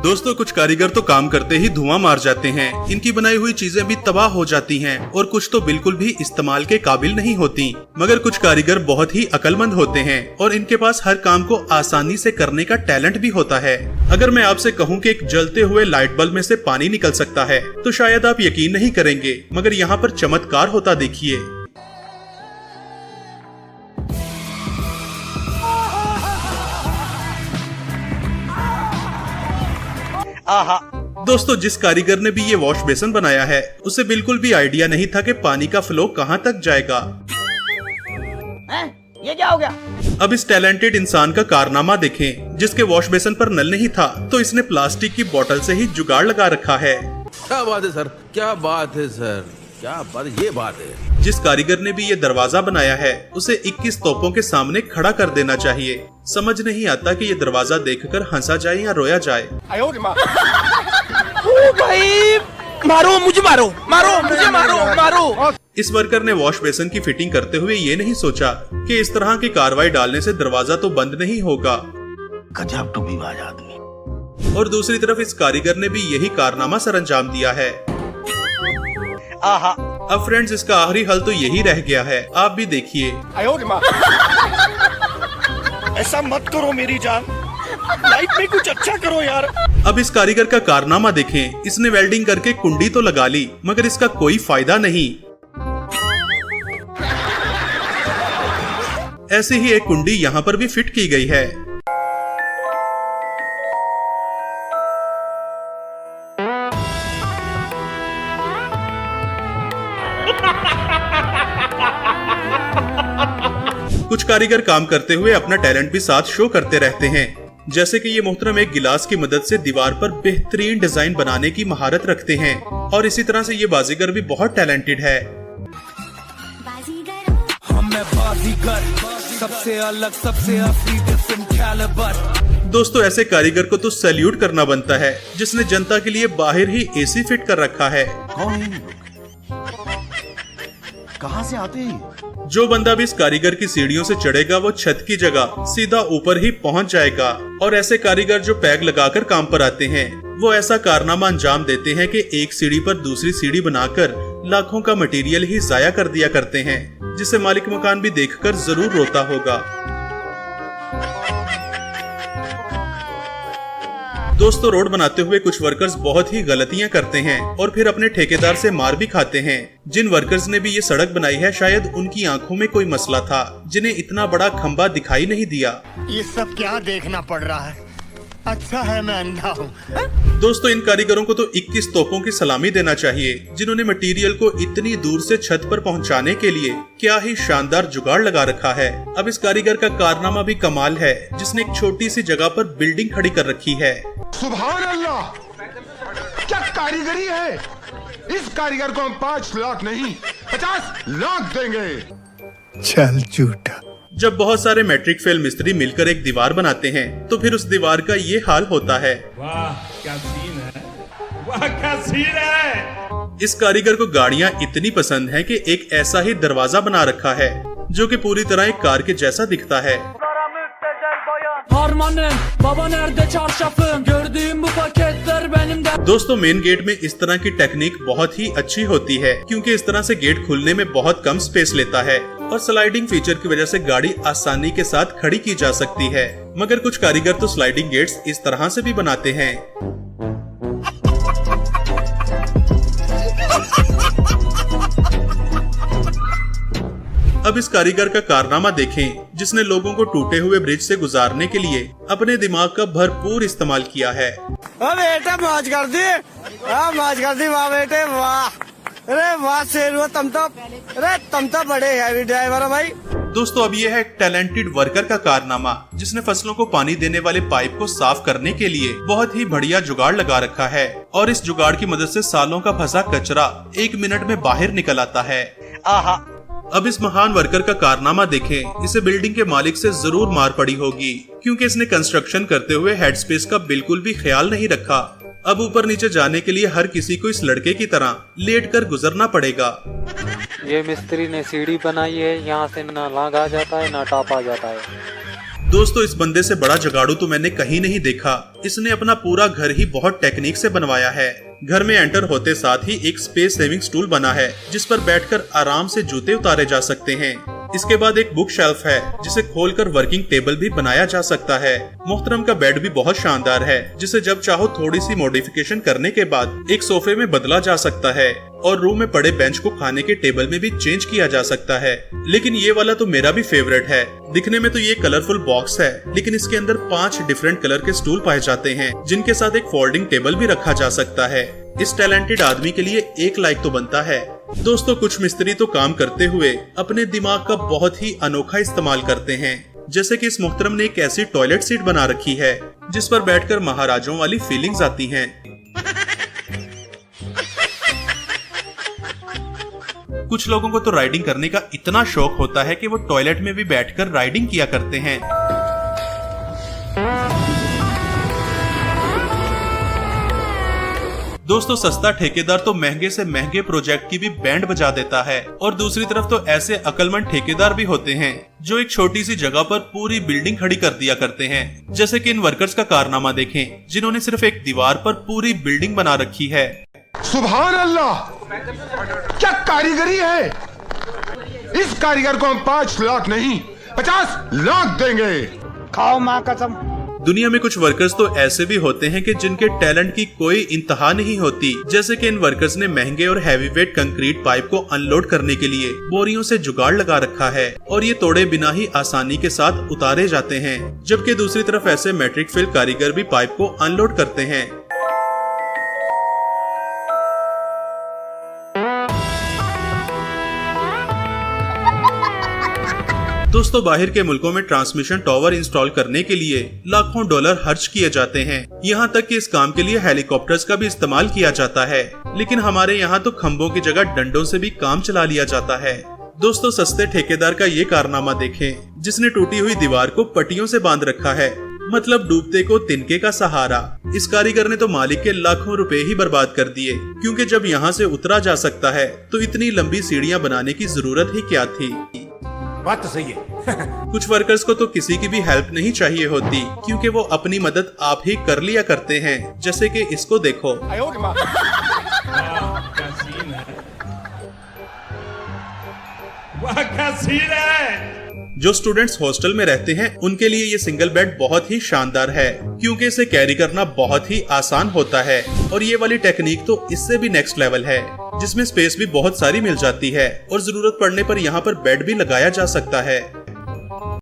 दोस्तों कुछ कारीगर तो काम करते ही धुआं मार जाते हैं। इनकी बनाई हुई चीजें भी तबाह हो जाती हैं और कुछ तो बिल्कुल भी इस्तेमाल के काबिल नहीं होती। मगर कुछ कारीगर बहुत ही अक्लमंद होते हैं और इनके पास हर काम को आसानी से करने का टैलेंट भी होता है। अगर मैं आपसे कहूँ कि एक जलते हुए लाइट बल्ब में से पानी निकल सकता है तो शायद आप यकीन नहीं करेंगे, मगर यहाँ पर चमत्कार होता देखिए। दोस्तों जिस कारीगर ने भी ये वॉश बेसिन बनाया है उसे बिल्कुल भी आइडिया नहीं था कि पानी का फ्लो कहाँ तक जाएगा। ये क्या हो गया? अब इस टैलेंटेड इंसान का कारनामा देखें, जिसके वॉश बेसिन पर नल नहीं था तो इसने प्लास्टिक की बोतल से ही जुगाड़ लगा रखा है। क्या बात है सर, क्या बात है सर, क्या बात, ये बात है। जिस कारीगर ने भी ये दरवाजा बनाया है उसे 21 तोपों के सामने खड़ा कर देना चाहिए। समझ नहीं आता कि ये दरवाजा देखकर हंसा जाए या रोया जाए। ओ भाई, मारो मुझे, मारो मुझे, मारो। इस वर्कर ने वॉश बेसिन की फिटिंग करते हुए ये नहीं सोचा कि इस तरह की कार्रवाई डालने से दरवाजा तो बंद नहीं होगा। गजब टुबीबाज आदमी। और दूसरी तरफ इस कारीगर ने भी यही कारनामा सरअंजाम दिया है। अब फ्रेंड्स इसका आखिरी हल तो यही रह गया है, आप भी देखिए। ऐसा मत करो मेरी जान, लाइफ में कुछ अच्छा करो यार। अब इस कारीगर का कारनामा देखें, इसने वेल्डिंग करके कुंडी तो लगा ली मगर इसका कोई फायदा नहीं। ऐसे ही एक कुंडी यहाँ पर भी फिट की गई है। कुछ कारीगर काम करते हुए अपना टैलेंट भी साथ शो करते रहते हैं। जैसे कि ये मोहतरम एक गिलास की मदद से दीवार पर बेहतरीन डिजाइन बनाने की महारत रखते हैं और इसी तरह से ये बाजीगर भी बहुत टैलेंटेड है। सबसे अलग, सबसे दोस्तों ऐसे कारीगर को तो सैल्यूट करना बनता है जिसने जनता के लिए बाहर ही एसी फिट कर रखा है। कहाँ से आते हैं? जो बंदा भी इस कारीगर की सीढ़ियों से चढ़ेगा वो छत की जगह सीधा ऊपर ही पहुंच जाएगा। और ऐसे कारीगर जो पैग लगाकर काम पर आते हैं वो ऐसा कारनामा अंजाम देते हैं कि एक सीढ़ी पर दूसरी सीढ़ी बनाकर लाखों का मटेरियल ही जाया कर दिया करते हैं, जिसे मालिक मकान भी देखकर जरूर रोता होगा। दोस्तों रोड बनाते हुए कुछ वर्कर्स बहुत ही गलतियां करते हैं और फिर अपने ठेकेदार से मार भी खाते हैं। जिन वर्कर्स ने भी ये सड़क बनाई है शायद उनकी आंखों में कोई मसला था, जिन्हें इतना बड़ा खंबा दिखाई नहीं दिया। ये सब क्या देखना पड़ रहा है? अच्छा है मैं अंधा हूँ। दोस्तों इन कारीगरों को तो 21 तोपों की सलामी देना चाहिए, जिन्होंने मटेरियल को इतनी दूर से छत पर पहुंचाने के लिए क्या ही शानदार जुगाड़ लगा रखा है। अब इस कारीगर का कारनामा भी कमाल है, जिसने एक छोटी सी जगह पर बिल्डिंग खड़ी कर रखी है। सुभान अल्लाह, क्या कारीगरी है। इस कारीगर को हम 5 लाख नहीं 50 लाख देंगे। चल झूठा। जब बहुत सारे मैट्रिक फेल मिस्त्री मिलकर एक दीवार बनाते हैं तो फिर उस दीवार का ये हाल होता है। वाह क्या सीन है, वाह क्या सीन है। इस कारीगर को गाड़ियाँ इतनी पसंद हैं कि एक ऐसा ही दरवाजा बना रखा है जो कि पूरी तरह एक कार के जैसा दिखता है। दोस्तों मेन गेट में इस तरह की टेक्निक बहुत ही अच्छी होती है क्योंकि इस तरह से गेट खुलने में बहुत कम स्पेस लेता है और स्लाइडिंग फीचर की वजह से गाड़ी आसानी के साथ खड़ी की जा सकती है। मगर कुछ कारीगर तो स्लाइडिंग गेट्स इस तरह से भी बनाते हैं। अब इस कारीगर का कारनामा देखें, जिसने लोगों को टूटे हुए ब्रिज से गुजारने के लिए अपने दिमाग का भरपूर इस्तेमाल किया है। बेटे मौज कर दी, मौज कर दी, वाह बेटे वाह। अरे वाह शेर, तुम तो बड़े हैवी ड्राइवर हो भाई। दोस्तों अब ये है एक टैलेंटेड वर्कर का कारनामा, जिसने फसलों को पानी देने वाले पाइप को साफ करने के लिए बहुत ही बढ़िया जुगाड़ लगा रखा है और इस जुगाड़ की मदद से सालों का फंसा कचरा 1 मिनट में बाहर निकल आता है। अब इस महान वर्कर का कारनामा देखें, इसे बिल्डिंग के मालिक से जरूर मार पड़ी होगी क्योंकि इसने कंस्ट्रक्शन करते हुए हेड स्पेस का बिल्कुल भी ख्याल नहीं रखा। अब ऊपर नीचे जाने के लिए हर किसी को इस लड़के की तरह लेटकर गुजरना पड़ेगा। ये मिस्त्री ने सीढ़ी बनाई है, यहाँ से ना लांग आ जाता है ना टाप आ जाता है। दोस्तों इस बंदे से बड़ा जुगाड़ू तो मैंने कहीं नहीं देखा। इसने अपना पूरा घर ही बहुत टेक्निक से बनवाया है। घर में एंटर होते साथ ही एक स्पेस सेविंग स्टूल बना है जिस पर बैठकर आराम से जूते उतारे जा सकते हैं। इसके बाद एक बुक शेल्फ है जिसे खोलकर वर्किंग टेबल भी बनाया जा सकता है। मोहतरम का बेड भी बहुत शानदार है जिसे जब चाहो थोड़ी सी मॉडिफिकेशन करने के बाद एक सोफे में बदला जा सकता है और रूम में पड़े बेंच को खाने के टेबल में भी चेंज किया जा सकता है। लेकिन ये वाला तो मेरा भी फेवरेट है। दिखने में तो ये कलरफुल बॉक्स है लेकिन इसके अंदर 5 डिफरेंट कलर के स्टूल पाए जाते हैं जिनके साथ एक फोल्डिंग टेबल भी रखा जा सकता है। इस टैलेंटेड आदमी के लिए 1 लाइक तो बनता है। दोस्तों कुछ मिस्त्री तो काम करते हुए अपने दिमाग का बहुत ही अनोखा इस्तेमाल करते हैं। जैसे कि इस मोहतरम ने एक ऐसी टॉयलेट सीट बना रखी है जिस पर बैठकर महाराजाओं वाली फीलिंग्स आती हैं। कुछ लोगों को तो राइडिंग करने का इतना शौक होता है कि वो टॉयलेट में भी बैठकर राइडिंग किया करते हैं। दोस्तों सस्ता ठेकेदार तो महंगे से महंगे प्रोजेक्ट की भी बैंड बजा देता है और दूसरी तरफ तो ऐसे अक्लमंद ठेकेदार भी होते हैं जो एक छोटी सी जगह पर पूरी बिल्डिंग खड़ी कर दिया करते हैं। जैसे कि इन वर्कर्स का कारनामा देखें जिन्होंने सिर्फ एक दीवार पर पूरी बिल्डिंग बना रखी है। सुभान अल्लाह, क्या कारीगरी है। इस कारीगर को हम 5 लाख नहीं 50 लाख देंगे। खाओ माँ कसम। दुनिया में कुछ वर्कर्स तो ऐसे भी होते हैं कि जिनके टैलेंट की कोई इंतहा नहीं होती। जैसे कि इन वर्कर्स ने महंगे और हैवीवेट कंक्रीट पाइप को अनलोड करने के लिए बोरियों से जुगाड़ लगा रखा है और ये तोड़े बिना ही आसानी के साथ उतारे जाते हैं। जबकि दूसरी तरफ ऐसे मैट्रिक फेल कारीगर भी पाइप को अनलोड करते हैं। दोस्तों बाहर के मुल्कों में ट्रांसमिशन टावर इंस्टॉल करने के लिए लाखों डॉलर खर्च किए जाते हैं। यहाँ तक कि इस काम के लिए हेलीकॉप्टर्स का भी इस्तेमाल किया जाता है। लेकिन हमारे यहाँ तो खंभों की जगह डंडों से भी काम चला लिया जाता है। दोस्तों सस्ते ठेकेदार का ये कारनामा देखें जिसने टूटी हुई दीवार को पट्टियों से बांध रखा है, मतलब डूबते को तिनके का सहारा। इस कारीगर ने तो मालिक के लाखों रुपए ही बर्बाद कर दिए क्योंकि जब यहाँ से उतरा जा सकता है तो इतनी लंबी सीढ़ियाँ बनाने की जरूरत ही क्या थी। बात तो सही है। कुछ वर्कर्स को तो किसी की भी हेल्प नहीं चाहिए होती क्योंकि वो अपनी मदद आप ही कर लिया करते हैं। जैसे कि इसको देखो। क्या सीन है, वाह क्या सीन है। जो स्टूडेंट्स हॉस्टल में रहते हैं उनके लिए ये सिंगल बेड बहुत ही शानदार है क्योंकि इसे कैरी करना बहुत ही आसान होता है। और ये वाली टेक्निक तो इससे भी नेक्स्ट लेवल है जिसमें स्पेस भी बहुत सारी मिल जाती है और जरूरत पड़ने पर यहाँ पर बेड भी लगाया जा सकता है।